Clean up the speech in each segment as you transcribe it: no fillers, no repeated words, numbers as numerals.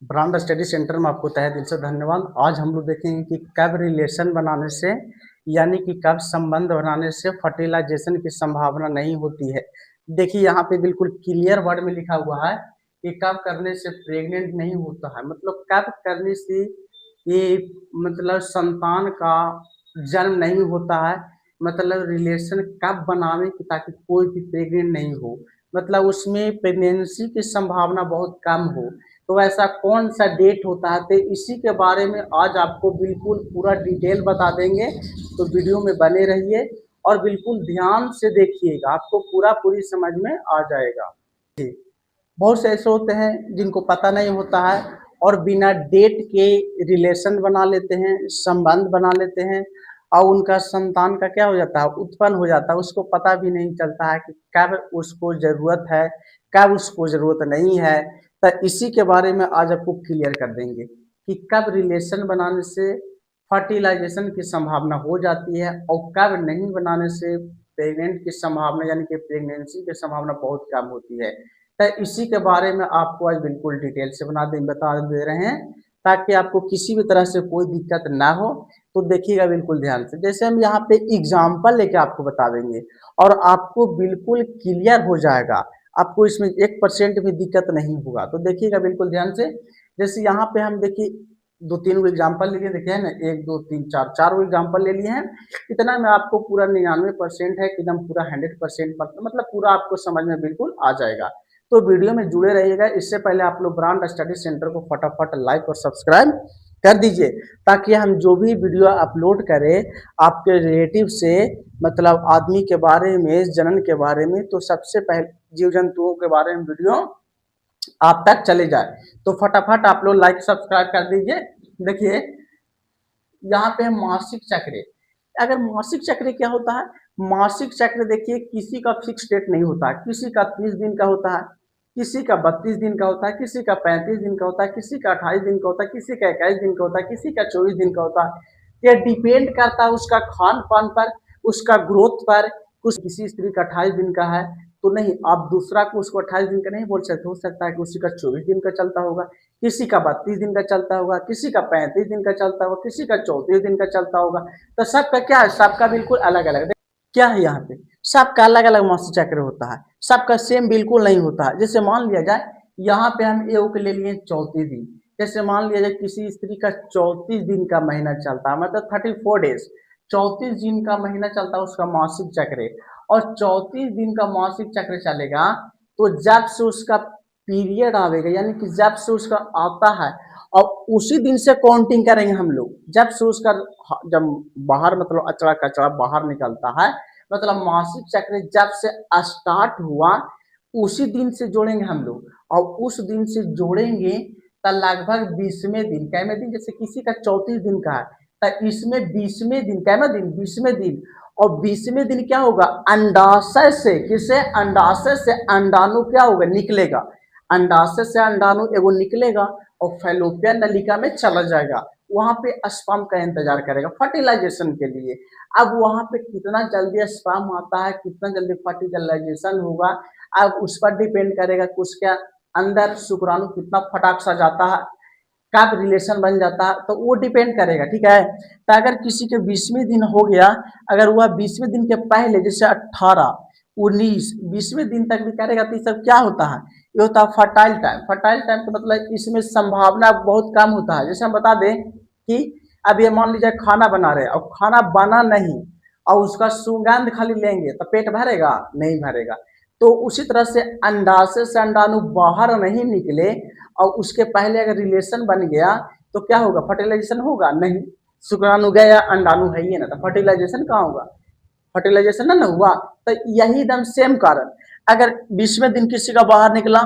Brand study centre में आपको तहे दिल से धन्यवाद। आज हम लोग देखेंगे कि कब रिलेशन बनाने से यानी कि कब संबंध बनाने से फर्टिलाइजेशन की संभावना नहीं होती है। देखिए यहाँ पे बिल्कुल क्लियर वर्ड में लिखा हुआ है कि कब करने से प्रेग्नेंट नहीं होता है, मतलब कब करने से ये मतलब संतान का जन्म नहीं होता है, मतलब रिलेशन कब बनावे कि ताकि कोई भी प्रेग्नेंट नहीं हो, मतलब उसमें प्रेगनेंसी की संभावना बहुत कम हो। तो ऐसा कौन सा डेट होता है, तो इसी के बारे में आज आपको बिल्कुल पूरा डिटेल बता देंगे। तो वीडियो में बने रहिए और बिल्कुल ध्यान से देखिएगा, आपको पूरी समझ में आ जाएगा। बहुत से ऐसे होते हैं जिनको पता नहीं होता है और बिना डेट के रिलेशन बना लेते हैं, संबंध बना लेते हैं और उनका संतान का क्या हो जाता है, उत्पन्न हो जाता है। उसको पता भी नहीं चलता है कि कब उसको ज़रूरत है, कब उसको ज़रूरत नहीं है। तो इसी के बारे में आज आपको क्लियर कर देंगे कि कब रिलेशन बनाने से फर्टिलाइजेशन की संभावना हो जाती है और कब नहीं बनाने से प्रेग्नेंट की संभावना यानी कि प्रेगनेंसी की संभावना बहुत कम होती है। तो इसी के बारे में आपको आज बिल्कुल डिटेल से बता दे रहे हैं ताकि आपको किसी भी तरह से कोई दिक्कत ना हो। तो देखिएगा बिल्कुल ध्यान से, जैसे हम यहाँ पे एग्जाम्पल लेके आपको बता देंगे और आपको बिल्कुल क्लियर हो जाएगा, आपको इसमें 1% भी दिक्कत नहीं होगा। तो देखिएगा बिल्कुल ध्यान से, जैसे यहाँ पे हम देखिए दो तीन वो एग्जाम्पल ले लिए, देखिए है ना, एक दो तीन चार चार वो एग्जाम्पल ले लिए हैं। इतना में आपको पूरा 99% है, एकदम पूरा 100% मतलब पूरा आपको समझ में बिल्कुल आ जाएगा। तो वीडियो में जुड़े रहिएगा। इससे पहले आप लोग ब्रांड स्टडी सेंटर को फटाफट लाइक और सब्सक्राइब कर दीजिए ताकि हम जो भी वीडियो अपलोड करें आपके रिलेटिव से, मतलब आदमी के बारे में, जनन के बारे में, तो सबसे पहले जीव जंतुओं के बारे में वीडियो आप तक चले जाए। तो फटाफट आप लोग लाइक सब्सक्राइब कर दीजिए। देखिए यहाँ पे मासिक चक्र, अगर मासिक चक्र क्या होता है, मासिक चक्र देखिए किसी का फिक्स डेट नहीं होता है, किसी का 30 दिन का होता है, किसी का 32 दिन का होता है, किसी का 35 दिन का होता है, किसी का 28 दिन का होता है, किसी का 21 दिन का होता है, किसी का 24 दिन का होता है। ये डिपेंड करता है उसका खान पान पर, उसका ग्रोथ पर। कुछ किसी स्त्री का 28 दिन का है तो नहीं, आप दूसरा को उसको 28 दिन का नहीं बोल सकते, हो सकता है कि उसी का 24 दिन का चलता होगा, किसी का 32 दिन का चलता होगा, किसी का 35 दिन का चलता होगा, किसी का 34 दिन का चलता होगा। तो सबका क्या है, सबका बिल्कुल अलग अलग क्या है, यहाँ पे सबका अलग अलग मासिक चक्र होता है, सबका सेम बिल्कुल नहीं होता है। जैसे मान लिया जाए यहाँ पे हम एओ के ले लिए 34 दिन, जैसे मान लिया जाए किसी स्त्री का 34 दिन का महीना चलता है, मतलब 34 डेज, 34 दिन का महीना चलता है उसका मासिक चक्र। और 34 दिन का मासिक चक्र चलेगा तो जब से उसका पीरियड आवेगा यानी कि जब से उसका आता है और उसी दिन से काउंटिंग करेंगे हम लोग, जब से उसका जब बाहर मतलब अचड़ा कचड़ा बाहर निकलता है, मतलब मासिक चक्र जब से स्टार्ट हुआ उसी दिन से जोड़ेंगे हम लोग। और उस दिन से जोड़ेंगे तो लगभग 20वें दिन, कैमे दिन, जैसे किसी का 34 दिन का है तो इसमें 20वें दिन, कैमे दिन, 20वें दिन। और 20वें दिन क्या होगा, अंडाशय से, किसे, अंडाशय से अंडाणु क्या होगा, निकलेगा, अंडाशय से अंडाणु एगो निकलेगा और फैलोपियन नलिका में चला जाएगा, वहां पे स्पर्म का इंतजार करेगा फर्टिलाइजेशन के लिए। अब वहां पे कितना जल्दी स्पर्म आता है, कितना जल्दी फर्टिलाइजेशन होगा, अब उस पर डिपेंड करेगा कि उसके अंदर शुक्राणु कितना फटाक सा जाता है, कब रिलेशन बन जाता है, तो वो डिपेंड करेगा। ठीक है, तो अगर किसी के 20वें दिन हो गया, अगर वह 20वें दिन के पहले जैसे 18, 19, 20वें दिन तक भी करेगा तो ये सब क्या होता है, ये होता है फर्टाइल टाइम। फर्टाइल टाइम तो मतलब इसमें संभावना बहुत कम होता है। जैसे हम बता दें कि अब ये मान लीजिए खाना बना रहे और खाना बना नहीं और उसका सुगंध खाली लेंगे तो पेट भरेगा, नहीं भरेगा। तो उसी तरह से अंडाशय से अंडाणु बाहर नहीं निकले और उसके पहले अगर रिलेशन बन गया तो क्या होगा, फर्टिलाइजेशन होगा नहीं, शुक्राणु गया, अंडाणु है ही ना, तो फर्टिलाइजेशन कहाँ होगा, फर्टिलाइजेशन ना हुआ। तो यही एकदम सेम कारण, अगर 20वें दिन किसी का बाहर निकला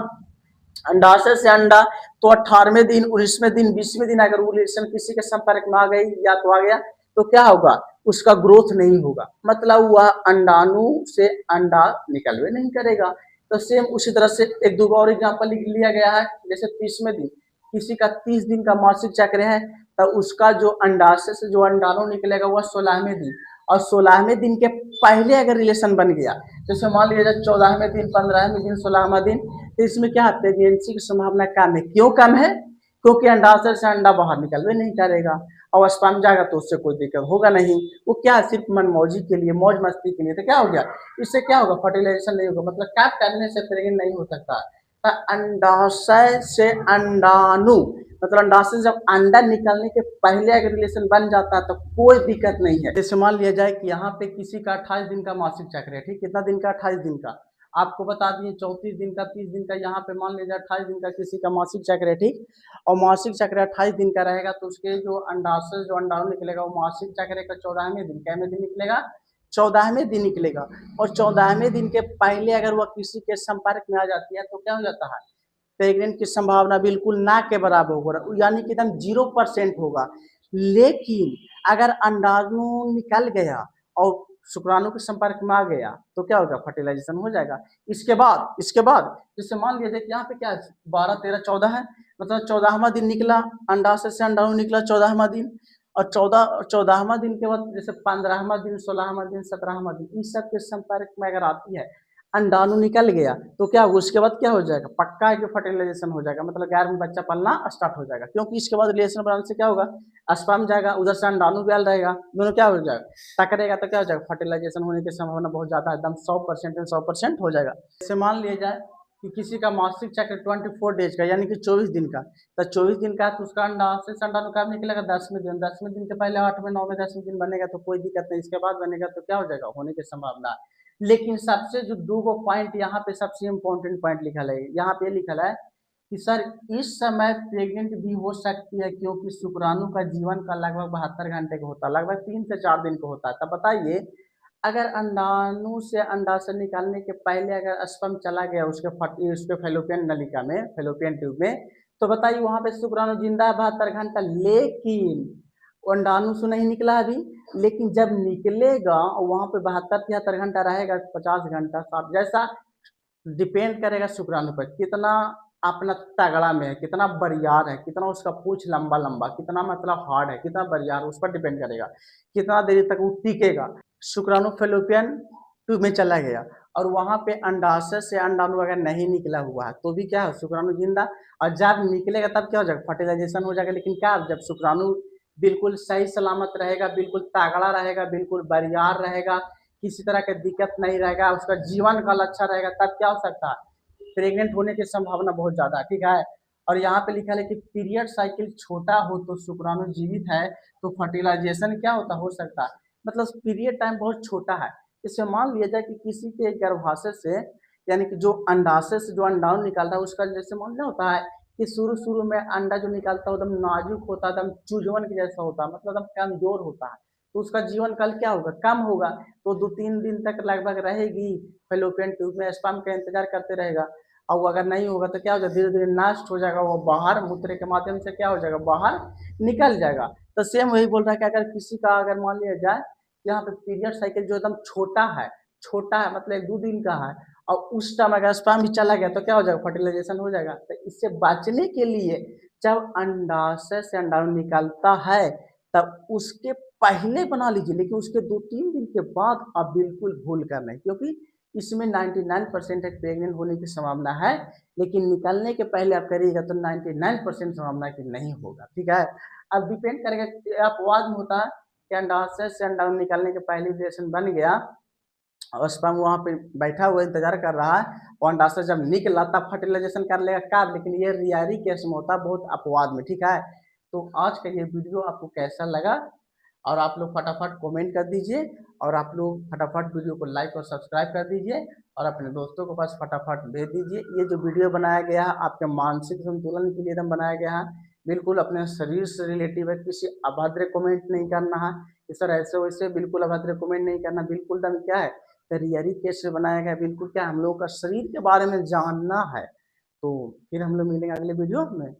अंडाशय से अंडा तो 18वें दिन, 19वें दिन, 20वें दिन अगर वो रिलेशन किसी के संपर्क में आ गई या तो आ गया तो क्या होगा, उसका ग्रोथ नहीं होगा, मतलब वह अंडाणु से अंडा निकलवे नहीं करेगा। तो सेम उसी तरह से एक दो और एग्जाम्पल लिया गया है, जैसे 30वें दिन, किसी का 30 दिन का मासिक चक्र है तो उसका जो अंडाशय से जो अंडाणु निकलेगा वह 16वें दिन, और 16वें दिन के पहले अगर रिलेशन बन गया, जैसे मान लिया जाए 14वें दिन, 15वें दिन, 16वां दिन, तो इसमें क्या है, प्रेगनेंसी की संभावना कम है। क्यों कम है, क्योंकि अंडाशय से अंडा बाहर निकलवे नहीं करेगा और स्पर्म जाएगा तो उससे कोई दिक्कत होगा नहीं। वो क्या सिर्फ मनमौजी के लिए, मौज मस्ती के लिए, तो क्या हो गया, इससे क्या होगा, फर्टिलाइजेशन नहीं होगा, मतलब क्या करने से प्रेग्नेंट नहीं हो सकता। तो अंडाशय से अंडाणु, मतलब अंडाशय से जब अंडा निकलने के पहले अगर रिलेशन बन जाता है तो कोई दिक्कत नहीं है। जैसे मान लिया जाए कि यहाँ पे किसी का 28 दिन का मासिक चक्र है, ठीक, कितना दिन का, 28 दिन का, आपको बता दिए 34 दिन का, 30 दिन का, यहाँ पे मान लीजिए 28 दिन का किसी का मासिक चक्र है, ठीक, और मासिक चक्र 28 दिन का रहेगा तो उसके जो अंडाशय जो अंडाणु निकलेगा वो मासिक चक्र का 14वें दिन, कैवें दिन निकलेगा, 14वें दिन निकलेगा। और 14वें दिन के पहले अगर वह किसी के संपर्क में आ जाती है तो क्या हो जाता है, प्रेग्नेंट की संभावना बिल्कुल ना के बराबर होगा, यानी कि एकदम 0% होगा। लेकिन अगर अंडाणु निकल गया और शुक्राणु के संपर्क में आ गया तो क्या होगा, फर्टिलाइजेशन हो जाएगा। इसके बाद जैसे मान लीजिए कि यहाँ पे क्या 12, 13, 14 है, मतलब 14वां दिन निकला, अंडाशय से अंडाणु निकला 14वां दिन, और 14वां दिन के बाद जैसे 15वां दिन, 16वां दिन, 17वां दिन, इस सब के संपर्क में अगर आती है, अंडाणु निकल गया तो क्या होगा, उसके बाद क्या हो जाएगा, पक्का है कि फर्टिलाइजेशन हो जाएगा, मतलब गाय में बच्चा पलना स्टार्ट हो जाएगा, क्योंकि इसके बाद रिलेशन बनाने से क्या होगा, स्पर्म जाएगा, उधर से अंडाणु भी रहेगा, दोनों क्या हो जाएगा, टकरेगा तो क्या हो जाएगा, फर्टिलाइजेशन होने की संभावना बहुत ज्यादा एकदम 100% हो जाएगा। जैसे मान लिया जाए कि किसी का मासिक चक्र 24 डेज का, यानी कि 24 दिन का, तो 24 दिन का तो उसका अंडाशय से अंडाणु कब निकलेगा, 10वें दिन, 10वें दिन के पहले 8वें, 9वें, 10वें दिन बनेगा तो कोई दिक्कत नहीं, इसके बाद बनेगा तो क्या हो जाएगा, होने की संभावना है। लेकिन सबसे जो दो गो पॉइंट यहाँ पे सबसे इम्पोर्टेंट पॉइंट लिखा है, यहाँ पे लिखा है कि सर इस समय प्रेग्नेंट भी हो सकती है, क्योंकि शुक्राणु का जीवन का लगभग 72 घंटे का होता है, लगभग 3 से 4 दिन का होता है। तब बताइए, अगर अंडाणु से अंडाशय निकालने के पहले अगर स्पर्म चला गया उसके फेलोपियन नलिका में, फेलोपियन ट्यूब में, तो बताइए वहां पे शुक्राणु जिंदा है 72 घंटा, लेकिन अंडाणु से नहीं निकला अभी, लेकिन जब निकलेगा वहां पे 72-73 घंटा रहेगा, 50 घंटा, 60, जैसा डिपेंड करेगा शुक्राणु पर, कितना अपना तगड़ा में है, कितना बरियार है, कितना उसका पूछ लंबा लंबा, कितना मतलब हार्ड है, कितना बरियार, उस पर डिपेंड करेगा कितना देर तक वो टिकेगा। शुक्राणु फेलोपियन ट्यूब में चला गया और वहां पे अंडाशय से अंडाणु अगर नहीं निकला हुआ है तो भी क्या है, शुक्राणु जिंदा, और जब निकलेगा तब क्या हो जाएगा, फर्टिलाइजेशन हो जाएगा। लेकिन क्या, जब शुक्राणु बिल्कुल सही सलामत रहेगा, बिल्कुल तगड़ा रहेगा, बिल्कुल बरियार रहेगा, किसी तरह का दिक्कत नहीं रहेगा, उसका जीवन काल अच्छा रहेगा, तब क्या हो सकता है, प्रेग्नेंट होने की संभावना बहुत ज्यादा है, ठीक है। और यहाँ पे लिखा है कि पीरियड साइकिल छोटा हो तो शुक्राणु जीवित है तो फर्टिलाइजेशन क्या होता हो सकता है, मतलब पीरियड टाइम बहुत छोटा है। इससे मान लिया जाए कि किसी के गर्भाशय से, यानी कि जो अंडाशय से जो अंडाणु निकलता है उसका जैसे मान लिया होता है कि शुरू शुरू में अंडा जो निकलता है एकदम नाजुक होता है, एकदम चूजवन के जैसा होता है, मतलब एकदम कमजोर होता है, तो उसका जीवन काल क्या होगा, कम होगा, तो 2-3 दिन तक लगभग रहेगी फेलोपियन ट्यूब में, स्पर्म का इंतजार करते रहेगा। और वो अगर नहीं होगा तो क्या हो जाएगा, धीरे धीरे नष्ट हो जाएगा, वो बाहर मूत्र के माध्यम से क्या हो जाएगा, बाहर निकल जाएगा। तो सेम वही बोल रहा है कि अगर किसी का अगर मान लिया जाए यहाँ पे पीरियड साइकिल जो एकदम छोटा है मतलब 1-2 दिन का है, और उस टाइम अगर स्पर्म भी चला गया तो क्या हो जाएगा, फर्टिलाइजेशन हो जाएगा। तो इससे बचने के लिए जब अंडाशय से अंडाणु निकलता है तब उसके पहले बना लीजिए, लेकिन उसके 2-3 दिन के बाद आप बिल्कुल भूल कर नहीं, क्योंकि इसमें 99% एक प्रेग्नेंट होने की संभावना है, लेकिन निकलने के पहले आप करिएगा तो 99% संभावना कि नहीं होगा, ठीक है। अब डिपेंड करेगा, अपवाद में होता है कि अंडाशय से अंडाणु निकलने के पहले रिलेशन बन गया और स्पर्म वहां पे बैठा हुआ इंतजार कर रहा है, और अंडाशय जब निकला तब फर्टिलाइजेशन कर लेगा कार, लेकिन ये रियरी केस में होता है, बहुत अपवाद में, ठीक है। तो आज का ये वीडियो आपको कैसा लगा, और आप लोग फटाफट कमेंट कर दीजिए, और आप लोग फटाफट वीडियो को लाइक और सब्सक्राइब कर दीजिए, और अपने दोस्तों के पास फटाफट भेज दीजिए। ये जो वीडियो बनाया गया है आपके मानसिक संतुलन के लिए एकदम बनाया गया है, बिल्कुल अपने शरीर से रिलेटिव है, किसी अभद्र कमेंट नहीं करना है कि सर ऐसे वैसे, बिल्कुल अभद्र कमेंट नहीं करना, बिल्कुल दम क्या है, रियरी कैसे बनाया गया, बिल्कुल क्या हम लोगों का शरीर के बारे में जानना है। तो फिर हम लोग मिलेंगे अगले वीडियो में।